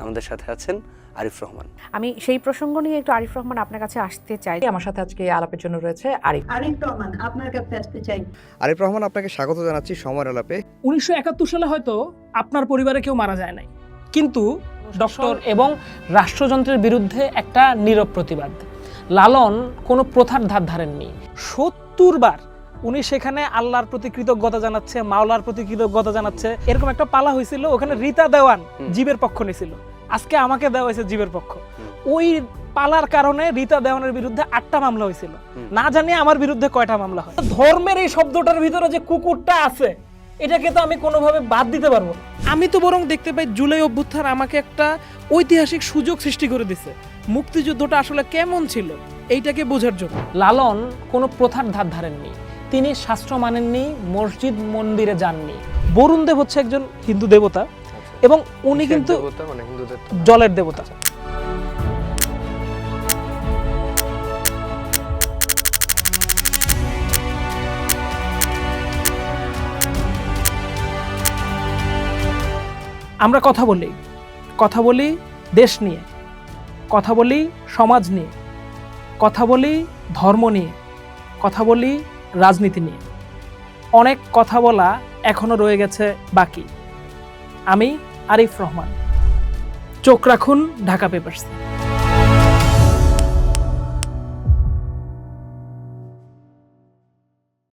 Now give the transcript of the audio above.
আমাদের সাথে আছেন আরিফ রহমান। আমি সেই প্রসঙ্গ নিয়ে একটু আরিফ রহমান আপনার কাছে আসতে চাই। আমার সাথে আজকে আলাপের জন্য রয়েছে আরিফ রহমান, আপনার কাছে আসতে চাই। আরিফ রহমান, আপনাকে স্বাগত জানাচ্ছি সময়ের আলাপে। 1971 সালে হয়তো আপনার পরিবারে কেউ মারা যায় নাই, কিন্তু ডক্টর এবং রাষ্ট্রযন্ত্রের বিরুদ্ধে একটা নীরব প্রতিবাদ। লালন কোনো প্রথার ধার ধারেননি। 70 বার উনি সেখানে আল্লাহর প্রতি কৃতজ্ঞতা জানাচ্ছে, মাওলার প্রতি কৃতজ্ঞতা জানাচ্ছে। এরকম একটা পালা হয়েছিল, ওখানে রীতা দেওয়ান জীবের পক্ষ নিয়েছিল, আজকে আমাকে দেওয়া হয়েছে জীবের পক্ষ। ওই পালার কারণে রীতা দেওয়ানের বিরুদ্ধে 8টা মামলা হয়েছিল, না জানি আমার বিরুদ্ধে কয়টা মামলা হয়। ধর্মের এই শব্দটার ভিতরে যে কুকুরটা আছে, এটাকে তো আমি কোনোভাবে বাদ দিতে পারবো না। আমি তো বরং দেখতে পাই জুলাই অভ্যুত্থান আমাকে একটা ঐতিহাসিক সুযোগ সৃষ্টি করে দিছে মুক্তিযুদ্ধটা আসলে কেমন ছিল এইটাকে বোঝার জন্য। লালন কোনো প্রথার ধার ধারেননি, তিনি শাস্ত্র মানেননি, মসজিদ মন্দিরে যাননি। বরুণ দেব হচ্ছে একজন হিন্দু দেবতা এবং উনি কিন্তু জলের দেবতা। আমরা কথা বলি দেশ নিয়ে, কথা বলি সমাজ নিয়ে, কথা বলি ধর্ম নিয়ে, কথা বলি রাজনীতি নিয়ে। অনেক কথা বলা এখনো রয়ে গেছে বাকি। আমি আরিফ রহমান, চোখ রাখুন ঢাকা পেপারস।